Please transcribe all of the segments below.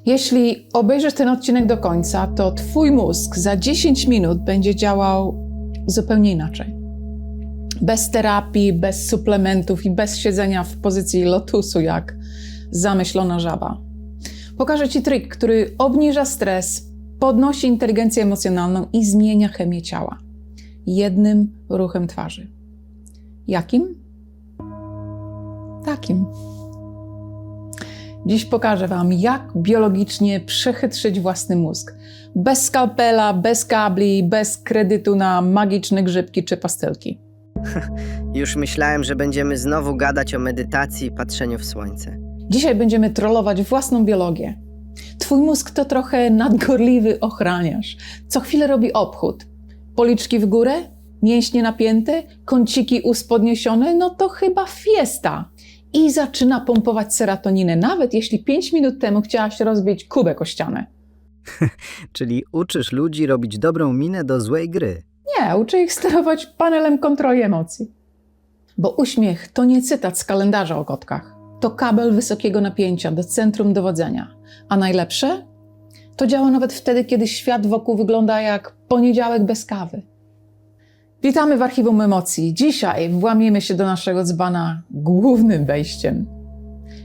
Jeśli obejrzysz ten odcinek do końca, to twój mózg za 10 minut będzie działał zupełnie inaczej. Bez terapii, bez suplementów i bez siedzenia w pozycji lotusu jak zamyślona żaba. Pokażę ci trik, który obniża stres, podnosi inteligencję emocjonalną i zmienia chemię ciała. Jednym ruchem twarzy. Jakim? Takim. Dziś pokażę wam, jak biologicznie przechytrzyć własny mózg. Bez skalpela, bez kabli, bez kredytu na magiczne grzybki czy pastelki. Już myślałem, że będziemy znowu gadać o medytacji i patrzeniu w słońce. Dzisiaj będziemy trollować własną biologię. Twój mózg to trochę nadgorliwy ochraniarz. Co chwilę robi obchód. Policzki w górę, mięśnie napięte, kąciki ust podniesione, no to chyba fiesta. I zaczyna pompować serotoninę, nawet jeśli 5 minut temu chciałaś rozbić kubek o ścianę. Czyli uczysz ludzi robić dobrą minę do złej gry. Nie, uczę ich sterować panelem kontroli emocji. Bo uśmiech to nie cytat z kalendarza o kotkach. To kabel wysokiego napięcia do centrum dowodzenia. A najlepsze? To działa nawet wtedy, kiedy świat wokół wygląda jak poniedziałek bez kawy. Witamy w Archiwum Emocji. Dzisiaj włamiemy się do naszego dzbana głównym wejściem.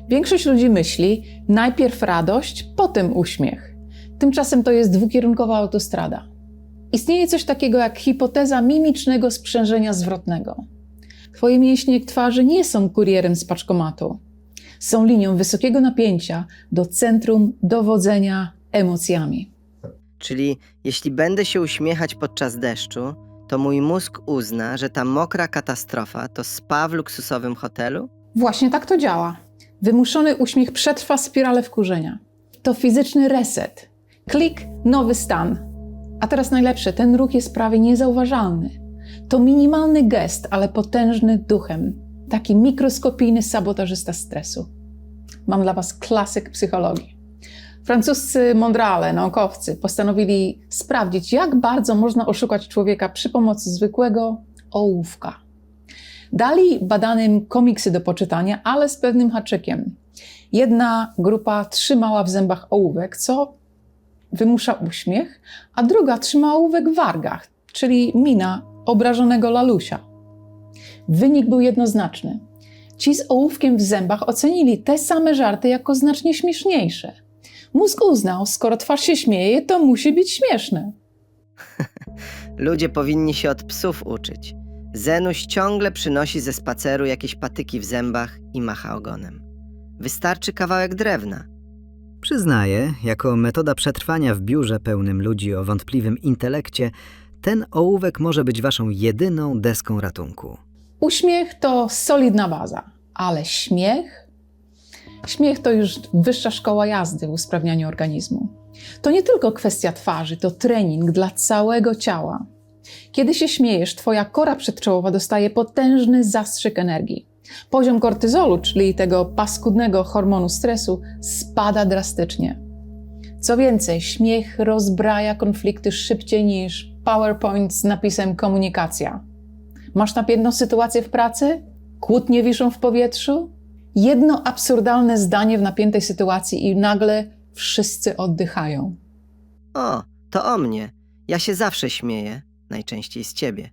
Większość ludzi myśli najpierw radość, potem uśmiech. Tymczasem to jest dwukierunkowa autostrada. Istnieje coś takiego jak hipoteza mimicznego sprzężenia zwrotnego. Twoje mięśnie twarzy nie są kurierem z paczkomatu. Są linią wysokiego napięcia do centrum dowodzenia emocjami. Czyli jeśli będę się uśmiechać podczas deszczu, to mój mózg uzna, że ta mokra katastrofa to spa w luksusowym hotelu? Właśnie tak to działa. Wymuszony uśmiech przetrwa spiralę wkurzenia. To fizyczny reset. Klik, nowy stan. A teraz najlepsze, ten ruch jest prawie niezauważalny. To minimalny gest, ale potężny duchem. Taki mikroskopijny sabotażysta stresu. Mam dla was klasyk psychologii. Francuscy mądrale, naukowcy, postanowili sprawdzić, jak bardzo można oszukać człowieka przy pomocy zwykłego ołówka. Dali badanym komiksy do poczytania, ale z pewnym haczykiem. Jedna grupa trzymała w zębach ołówek, co wymusza uśmiech, a druga trzymała ołówek w wargach, czyli mina obrażonego lalusia. Wynik był jednoznaczny. Ci z ołówkiem w zębach ocenili te same żarty jako znacznie śmieszniejsze. Mózg uznał, skoro twarz się śmieje, to musi być śmieszne. Ludzie powinni się od psów uczyć. Zenuś ciągle przynosi ze spaceru jakieś patyki w zębach i macha ogonem. Wystarczy kawałek drewna. Przyznaję, jako metoda przetrwania w biurze pełnym ludzi o wątpliwym intelekcie, ten ołówek może być waszą jedyną deską ratunku. Uśmiech to solidna baza, ale śmiech? Śmiech to już wyższa szkoła jazdy w usprawnianiu organizmu. To nie tylko kwestia twarzy, to trening dla całego ciała. Kiedy się śmiejesz, twoja kora przedczołowa dostaje potężny zastrzyk energii. Poziom kortyzolu, czyli tego paskudnego hormonu stresu, spada drastycznie. Co więcej, śmiech rozbraja konflikty szybciej niż PowerPoint z napisem komunikacja. Masz napiętą sytuację w pracy? Kłótnie wiszą w powietrzu? Jedno absurdalne zdanie w napiętej sytuacji i nagle wszyscy oddychają. O, to o mnie. Ja się zawsze śmieję, najczęściej z ciebie.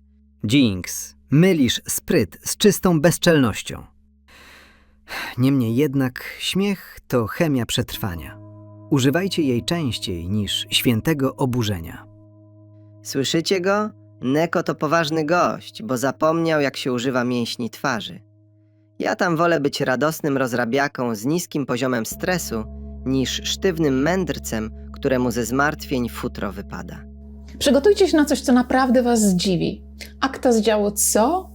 Jinx, mylisz spryt z czystą bezczelnością. Niemniej jednak śmiech to chemia przetrwania. Używajcie jej częściej niż świętego oburzenia. Słyszycie go? Neko to poważny gość, bo zapomniał, jak się używa mięśni twarzy. Ja tam wolę być radosnym rozrabiaką z niskim poziomem stresu, niż sztywnym mędrcem, któremu ze zmartwień futro wypada. Przygotujcie się na coś, co naprawdę was zdziwi. Akta z działu co?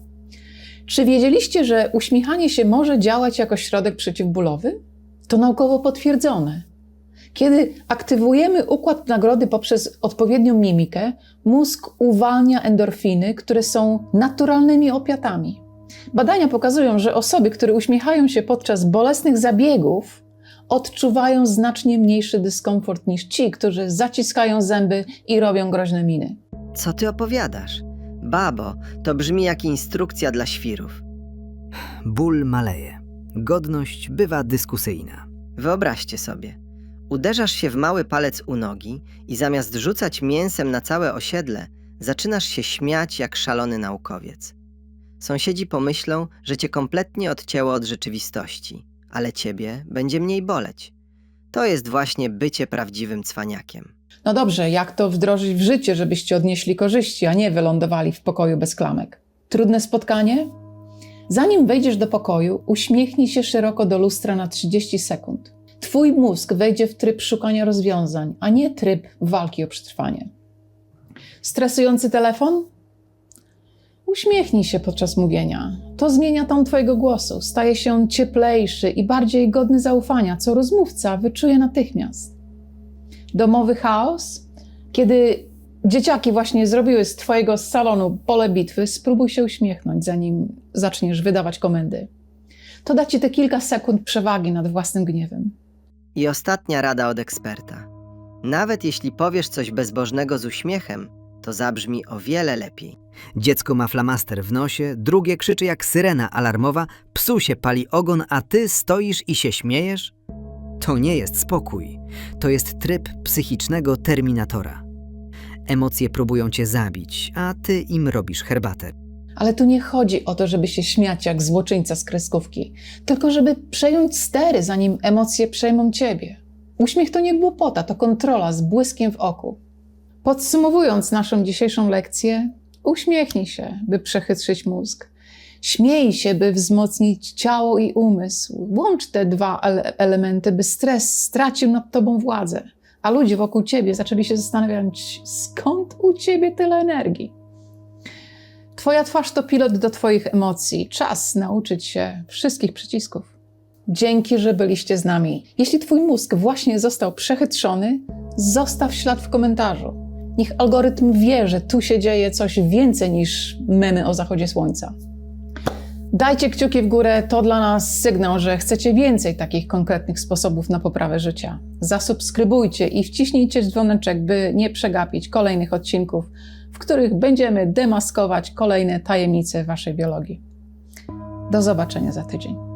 Czy wiedzieliście, że uśmiechanie się może działać jako środek przeciwbólowy? To naukowo potwierdzone. Kiedy aktywujemy układ nagrody poprzez odpowiednią mimikę, mózg uwalnia endorfiny, które są naturalnymi opiatami. Badania pokazują, że osoby, które uśmiechają się podczas bolesnych zabiegów, odczuwają znacznie mniejszy dyskomfort niż ci, którzy zaciskają zęby i robią groźne miny. Co ty opowiadasz? Babo, to brzmi jak instrukcja dla świrów. Ból maleje. Godność bywa dyskusyjna. Wyobraźcie sobie. Uderzasz się w mały palec u nogi i zamiast rzucać mięsem na całe osiedle, zaczynasz się śmiać jak szalony naukowiec. Sąsiedzi pomyślą, że cię kompletnie odcięło od rzeczywistości, ale ciebie będzie mniej boleć. To jest właśnie bycie prawdziwym cwaniakiem. No dobrze, jak to wdrożyć w życie, żebyście odnieśli korzyści, a nie wylądowali w pokoju bez klamek? Trudne spotkanie? Zanim wejdziesz do pokoju, uśmiechnij się szeroko do lustra na 30 sekund. Twój mózg wejdzie w tryb szukania rozwiązań, a nie tryb walki o przetrwanie. Stresujący telefon? Uśmiechnij się podczas mówienia. To zmienia ton twojego głosu. Staje się on cieplejszy i bardziej godny zaufania, co rozmówca wyczuje natychmiast. Domowy chaos? Kiedy dzieciaki właśnie zrobiły z twojego salonu pole bitwy, spróbuj się uśmiechnąć, zanim zaczniesz wydawać komendy. To da ci te kilka sekund przewagi nad własnym gniewem. I ostatnia rada od eksperta. Nawet jeśli powiesz coś bezbożnego z uśmiechem, to zabrzmi o wiele lepiej. Dziecko ma flamaster w nosie, drugie krzyczy jak syrena alarmowa, psu się pali ogon, a ty stoisz i się śmiejesz? To nie jest spokój. To jest tryb psychicznego terminatora. Emocje próbują cię zabić, a ty im robisz herbatę. Ale tu nie chodzi o to, żeby się śmiać jak złoczyńca z kreskówki, tylko żeby przejąć stery, zanim emocje przejmą ciebie. Uśmiech to nie głupota, to kontrola z błyskiem w oku. Podsumowując naszą dzisiejszą lekcję, uśmiechnij się, by przechytrzyć mózg. Śmiej się, by wzmocnić ciało i umysł. Łącz te dwa elementy, by stres stracił nad tobą władzę, a ludzie wokół ciebie zaczęli się zastanawiać, skąd u ciebie tyle energii. Twoja twarz to pilot do twoich emocji. Czas nauczyć się wszystkich przycisków. Dzięki, że byliście z nami. Jeśli twój mózg właśnie został przechytrzony, zostaw ślad w komentarzu. Niech algorytm wie, że tu się dzieje coś więcej niż memy o zachodzie słońca. Dajcie kciuki w górę, to dla nas sygnał, że chcecie więcej takich konkretnych sposobów na poprawę życia. Zasubskrybujcie i wciśnijcie dzwoneczek, by nie przegapić kolejnych odcinków, w których będziemy demaskować kolejne tajemnice waszej biologii. Do zobaczenia za tydzień.